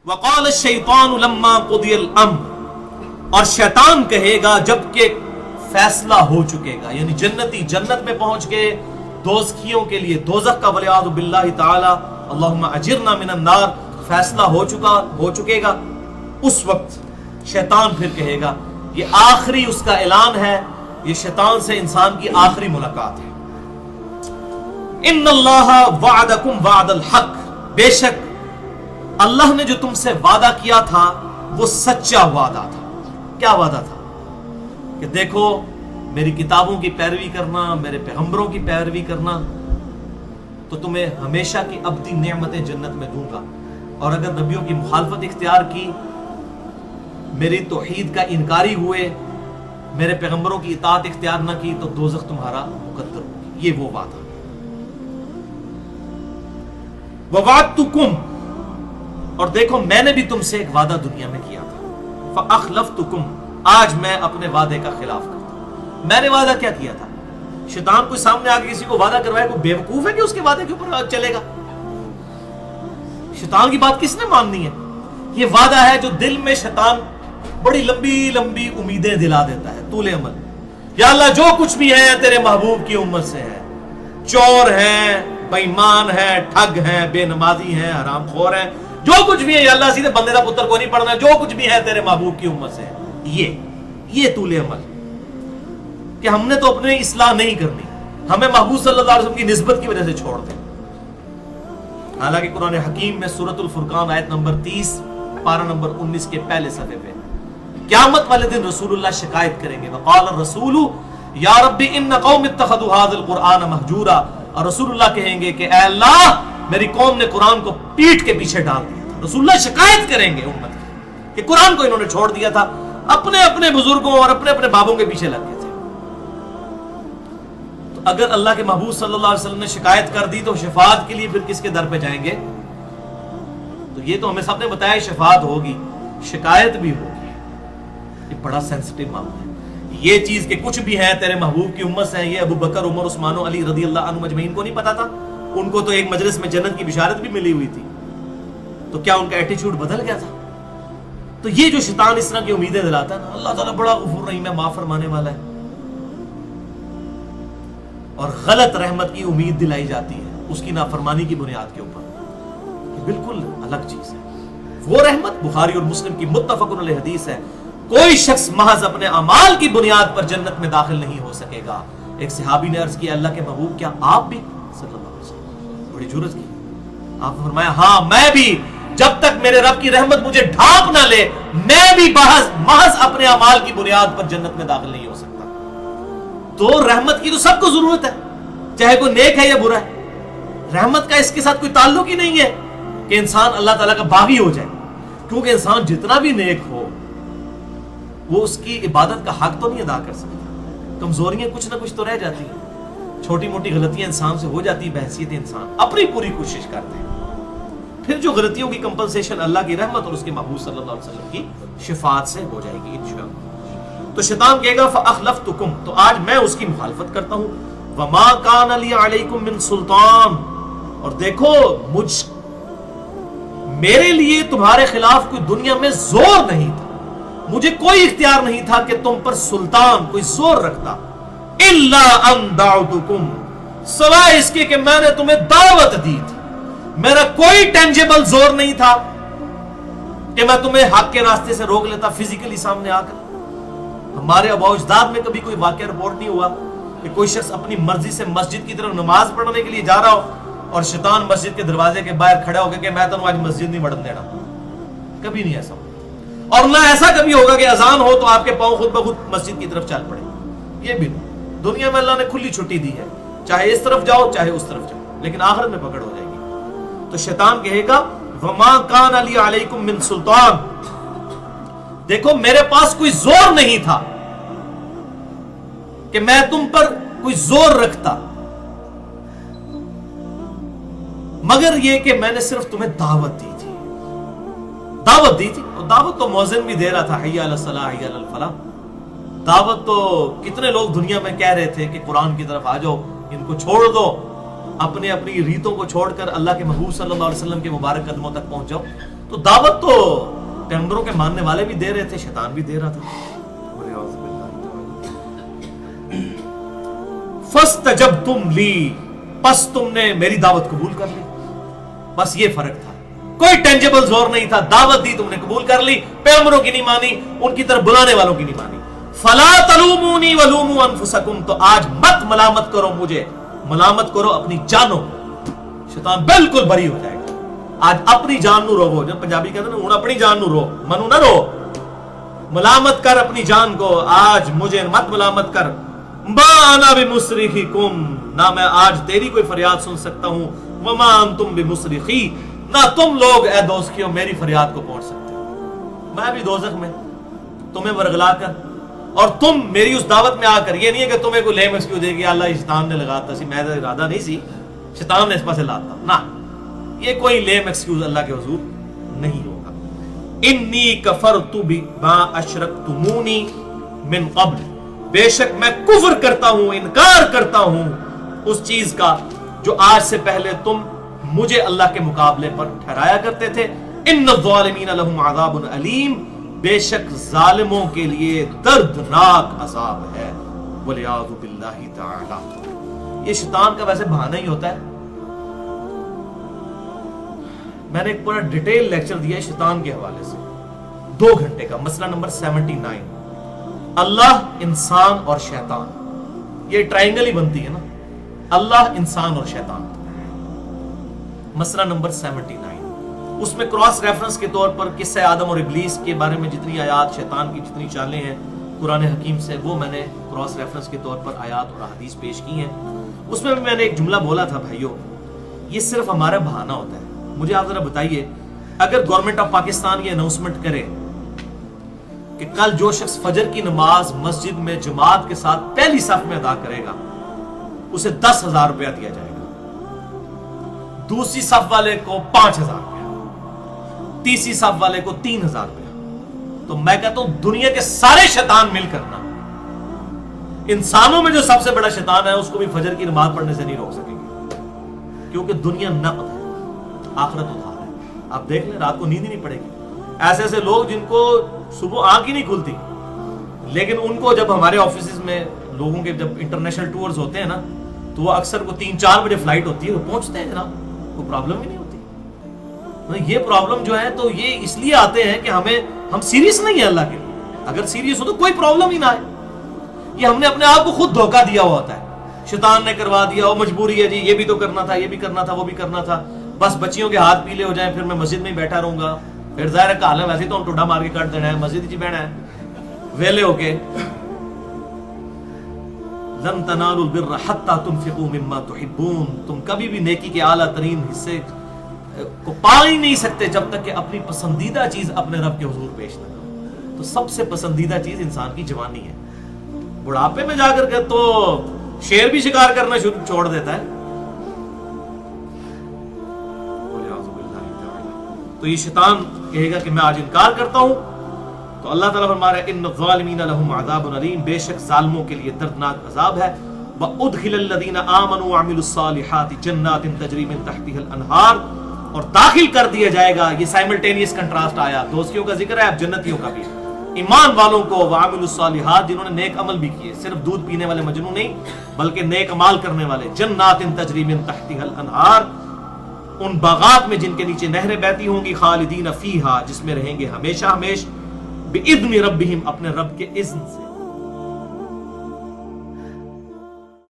وقال الشیطان لما قضی الامر، اور شیطان کہے گا جب کہ فیصلہ ہو چکے گا، یعنی جنتی جنت میں پہنچ گئے، دوزخیوں کے لیے دوزخ کا والعیاذ باللہ تعالی اللہم اجرنا من النار فیصلہ ہو چکے گا، اس وقت شیطان پھر کہے گا، یہ آخری اس کا اعلان ہے، یہ شیطان سے انسان کی آخری ملاقات ہے، ان اللہ وعدکم وعد الحق، بے شک اللہ نے جو تم سے وعدہ کیا تھا وہ سچا وعدہ تھا۔ کیا وعدہ تھا؟ کہ دیکھو میری کتابوں کی پیروی کرنا، میرے پیغمبروں کی پیروی کرنا تو تمہیں ہمیشہ کی ابدی نعمتیں جنت میں دوں گا، اور اگر نبیوں کی مخالفت اختیار کی، میری توحید کا انکاری ہوئے، میرے پیغمبروں کی اطاعت اختیار نہ کی تو دوزخ تمہارا مقدر ہوگی۔ یہ وہ وعدہ۔ وَوَعَدْتُكُمْ، اور دیکھو میں نے بھی تم سے ایک وعدہ دنیا میں کیا تھا، فَأَخْلَفْتُكُمْ، آج میں اپنے وعدے کا خلاف کرتا ہوں۔ میں نے وعدہ کیا کیا تھا؟ شیطان کوئی سامنے آ کے کسی کو وعدہ کروائے، کوئی بیوقوف ہے کہ اس کے وعدے کے اوپر چلے گا؟ شیطان کی بات کس نے ماننی ہے؟ یہ وعدہ ہے جو دل میں شیطان بڑی لمبی لمبی امیدیں دلا دیتا ہے، طول عمل۔ یا اللہ جو کچھ بھی ہے تیرے محبوب کی امت سے ہے، چور ہیں، بے ایمان ہیں، ٹھگ ہیں، بے نمازی ہیں، حرام خور ہیں، جو کچھ بھی ہے یا اللہ سیدھے بندے دا پتر کو نہیں پڑھنا، جو کچھ بھی ہے تیرے محبوب کی امت سے ہے۔ یہ طول عمل کہ ہم نے تو اپنے اصلاح نہیں کرنی، ہمیں محبوب صلی اللہ علیہ وسلم کی نسبت کی وجہ سے چھوڑ دیں۔ حالانکہ قرآن حکیم میں سورۃ الفرقان آیت نمبر 30 پارہ نمبر 19 کے پہلے صفحے پہ قیامت والے دن رسول اللہ شکایت کریں گے، وقال الرسول یا رب ان قوم اتخذوا هذا القرآن مہجورا، اور رسول اللہ کہیں گے کہ اے اللہ میری قوم نے قرآن کو پیٹھ کے پیچھے ڈال دیا تھا۔ رسول اللہ شکایت کریں گے امت کی کہ قرآن کو انہوں نے چھوڑ دیا تھا، اپنے اپنے بزرگوں اور اپنے اپنے بابوں کے پیچھے لگ گئے تھے۔ تو اگر اللہ کے محبوب صلی اللہ علیہ وسلم نے شکایت کر دی تو شفاعت کے لیے پھر کس کے در پہ جائیں گے؟ تو یہ تو ہمیں سب نے بتایا شفاعت ہوگی، شکایت بھی ہوگی، یہ بڑا سینسٹیو معاملہ ہے۔ یہ چیز کہ کچھ بھی ہے تیرے محبوب کی امت سے ہے، یہ ابو بکر، عمر، عثمان و علی رضی اللہ عنہ مجمعین کو نہیں پتا تھا؟ ان کو تو ایک مجلس میں جنت کی بشارت بھی ملی ہوئی تھی، تو کیا ان کا ایٹیچیوڈ بدل گیا تھا؟ تو یہ جو شیطان اس طرح کی امیدیں دلاتا ہے نا، اللہ تعالیٰ بڑا غفور رحیم ہے، معاف فرمانے والا ہے، اور غلط رحمت کی امید دلائی جاتی ہے اس کی نافرمانی کی بنیاد کے اوپر، یہ بالکل الگ چیز ہے۔ وہ رحمت بخاری اور مسلم کی متفق علیہ حدیث ہے، کوئی شخص محض اپنے اعمال کی بنیاد پر جنت میں داخل نہیں ہو سکے گا۔ ایک صحابی نے عرض کیا اللہ کے محبوب کیا آپ بھی؟ صلی اللہ علیہ وسلم بڑی جرأت کی، آپ نے فرمایا ہاں میں بھی، جب تک میرے رب کی رحمت مجھے ڈھانپ نہ لے میں بھی محض اپنے اعمال کی بنیاد پر جنت میں داخل نہیں ہو سکتا۔ تو رحمت کی تو سب کو ضرورت ہے، چاہے کوئی نیک ہے یا برا ہے، رحمت کا اس کے ساتھ کوئی تعلق ہی نہیں ہے کہ انسان اللہ تعالیٰ کا باغی ہو جائے، کیونکہ انسان جتنا بھی نیک ہو وہ اس کی عبادت کا حق تو نہیں ادا کر سکتا، کمزوریاں کچھ نہ کچھ تو رہ جاتی ہیں، چھوٹی موٹی غلطیاں انسان سے ہو جاتی ہیں، بحیثیت انسان اپنی پوری کوشش کرتے ہیں، پھر جو غلطیوں کی کمپنسیشن اللہ کی رحمت اور اس کے محبوب صلی اللہ علیہ وسلم کی شفاعت سے ہو جائے گی انشاءاللہ۔ تو شیطان کہے گا فَأَخْلَفْتُكُمْ، تو آج میں اس کی مخالفت کرتا ہوں، وَمَا كَانَ لِي عَلَيْكُمْ مِنْ سُلْطَانٍ، اور دیکھو میرے لیے تمہارے خلاف کوئی دنیا میں زور نہیں تھا، مجھے کوئی اختیار نہیں تھا کہ تم پر سلطان کوئی زور رکھتا، إِلَّا أَن دَعُوتُكُمْ، سوائے اس کے کہ میں نے تمہیں دعوت دی تھی، میرا کوئی ٹینجیبل زور نہیں تھا کہ میں تمہیں حق کے راستے سے روک لیتا فزیکلی سامنے آ کر۔ ہمارے آباء و اجداد میں کبھی کوئی واقعہ رپورٹ نہیں ہوا کہ کوئی شخص اپنی مرضی سے مسجد کی طرف نماز پڑھنے کے لیے جا رہا ہو اور شیطان مسجد کے دروازے کے باہر کھڑا ہو کہ میں تمہیں آج مسجد نہیں بڑھنے دینا، کبھی نہیں ایسا ہوگا، اور نہ ایسا کبھی ہوگا کہ اذان ہو تو آپ کے پاؤں خود بخود مسجد کی طرف چل پڑے، یہ بھی نہیں۔ دنیا میں اللہ نے کھلی چھٹی دی ہے، چاہے اس طرف جاؤ چاہے اس طرف جاؤ، لیکن آخرت میں پکڑ ہو جائے گی۔ تو شیطان کہے گا وَمَا كَانَ لِي عَلَيْكُمْ مِنْ سُلْطَانٍ، دیکھو میرے پاس کوئی زور نہیں تھا کہ میں تم پر کوئی زور رکھتا، مگر یہ کہ میں نے صرف تمہیں دعوت دی تھی، اور دعوت تو مؤذن بھی دے رہا تھا، حی علی الصلاح حی علی الفلاح، دعوت تو کتنے لوگ دنیا میں کہہ رہے تھے کہ قرآن کی طرف آ جاؤ، ان کو چھوڑ دو، اپنی ریتوں کو چھوڑ کر اللہ کے محبوب صلی اللہ علیہ وسلم کے مبارک قدموں تک پہنچ جاؤ، تو دعوت تو پیغمبروں کے ماننے والے بھی دے رہے تھے، شیطان بھی دے رہا تھا. فاستجبتم لی، پس تم نے میری دعوت قبول کر لی. بس یہ فرق تھا، کوئی ٹینجیبل زور نہیں تھا. دعوت دی تم نے قبول کر لی، پیغمبروں کی نہیں مانی، ان کی طرف بلانے والوں کی نہیں مانی. فلا تلومونی ولوموا انفسکم، تو آج مت ملامت کرو مجھے، ملامت کرو اپنی جانوں. شیطان بالکل بری ہو جائے گا. آج اپنی جان نو رو، جب پنجابی کہتے ہیں نا اپنی جان نو رو، منو نہ رو، ملامت کر اپنی جان کو. آج مجھے مت ملامت کر. ما انا بمصرخکم، نہ میں آج تیری کوئی فریاد سن سکتا ہوں. وما انتم بمصرخی، نہ تم لوگ اے دوستیوں میری فریاد کو پہنچ سکتے ہو. میں بھی دوزخ میں تمہیں ورگلا کر، اور تم میری اس دعوت میں آ کر، یہ نہیں ہے کہ تمہیں کوئی لیم ایکسکیوز دے گی اللہ شیطان نے لگاتا سی، میں ارادہ نہیں سی، شیطان نے اس پاس لاتا نہ، یہ کوئی لیم ایکسکیوز اللہ کے حضور نہیں ہوگا. انی کفرت بما اشرکتمونی من قبل، بے شک میں کفر کرتا ہوں، انکار کرتا ہوں اس چیز کا جو آج سے پہلے تم مجھے اللہ کے مقابلے پر ٹھہرایا کرتے تھے. ان الظالمین لهم عذاب علیم، بے شک ظالموں کے لیے دردناک عذاب ہے. والعیاذ باللہ تعالی. یہ شیطان کا ویسے بہانہ ہی ہوتا ہے. میں نے ایک پورا ڈیٹیل لیکچر دیا ہے شیطان کے حوالے سے، 2 گھنٹے کا. مسئلہ نمبر 79، اللہ، انسان اور شیطان. یہ ٹرائنگل ہی بنتی ہے نا، اللہ، انسان اور شیطان. مسئلہ نمبر 79، اس میں کراس ریفرنس کے طور پر قصہ آدم اور ابلیس کے بارے میں جتنی آیات، شیطان کی جتنی چالیں ہیں قرآن حکیم سے، وہ میں نے کراس ریفرنس کے طور پر آیات اور احادیث پیش کی ہیں. اس میں میں نے ایک جملہ بولا تھا، بھائیو یہ صرف ہمارا بہانہ ہوتا ہے. مجھے آپ ذرا بتائیے، اگر گورنمنٹ آف پاکستان یہ اناؤنسمنٹ کرے کہ کل جو شخص فجر کی نماز مسجد میں جماعت کے ساتھ پہلی صف میں ادا کرے گا اسے 10,000 روپیہ دیا جائے گا، دوسری صف والے کو 5,000 روپیہ، تیسری صف والے کو 3,000 روپیہ، تو میں کہتا ہوں دنیا کے سارے شیطان مل کرنا انسانوں میں جو سب سے بڑا شیطان ہے اس کو بھی فجر کی نماز پڑھنے سے نہیں روک سکیں گے، کیونکہ دنیا نقد ہے، آخرت ادھار ہے. آپ دیکھ لیں رات کو نیند ہی نہیں پڑے گی. ایسے ایسے لوگ جن کو صبح آنکھ ہی نہیں کھلتی، لیکن ان کو جب ہمارے آفیسز میں لوگوں کے جب انٹرنیشنل ٹورز ہوتے ہیں نا تو وہ اکثر کو 3-4 بجے فلائٹ ہوتی ہے، وہ پہنچتے ہیں جناب، کوئی پرابلم ہی نہیں ہوتی. یہ پرابلم جو ہے تو یہ اس لیے آتے ہیں کہ ہم سیریس نہیں ہیں اللہ کے لیے. اگر سیریس ہو تو کوئی پرابلم ہی نہ آئے. یہ ہم نے اپنے آپ کو خود دھوکہ دیا ہوا ہوتا ہے، شیطان نے کروا دیا، وہ مجبوری ہے جی، یہ بھی تو کرنا تھا، یہ بھی کرنا تھا، وہ بھی کرنا تھا. بس بچیوں کے ہاتھ پیلے ہو جائیں پھر میں مسجد میں ہی بیٹھا رہوں گا، پھر ظاہر ہے کال ہے ویسے تو ہم ٹوڈا مار کے کٹ دینا ہے، مسجد ہی بہنا ہے ویلے ہو کے. لن تنالوا البر حتى تنفقوا مما تحبون، تم کبھی بھی نیکی کے اعلیٰ ترین حصے کو پا ہی نہیں سکتے جب تک کہ اپنی پسندیدہ چیز اپنے رب کے حضور پیش نہ کرو. تو سب سے پسندیدہ چیز انسان کی جوانی ہے. بڑھاپے میں جا کر کے تو شیر بھی شکار کرنا چھوڑ دیتا ہے. تو یہ شیطان کہے گا کہ میں آج انکار کرتا ہوں، تو اللہ تعالیٰ فرما رہا ہے ان الظالمین لهم عذاب علیم، بے شک ظالموں کے لیے دردناک عذاب ہے. وادخل الذین آمنوا وعملوا الصالحات جنات تجری من تحتها الانہار، اور داخل کر دیا جائے گا. یہ سائملٹینیس کنٹراسٹ آیا، دوستیوں کا ذکر ہے اب جنتیوں کا بھی. ایمان والوں کو وعملوا الصالحات، جنہوں نے نیک عمل بھی کیے، صرف دودھ پینے والے مجنون نہیں بلکہ نیک اعمال کرنے والے. جنات تجری من تحتها الانہار، ان باغات میں جن کے نیچے نہریں بہتی ہوں گی. خالدین فیہا، جس میں رہیں گے ہمیشہ ہمیش. بِإِذْنِ ربہم، اپنے رب کے اذن سے.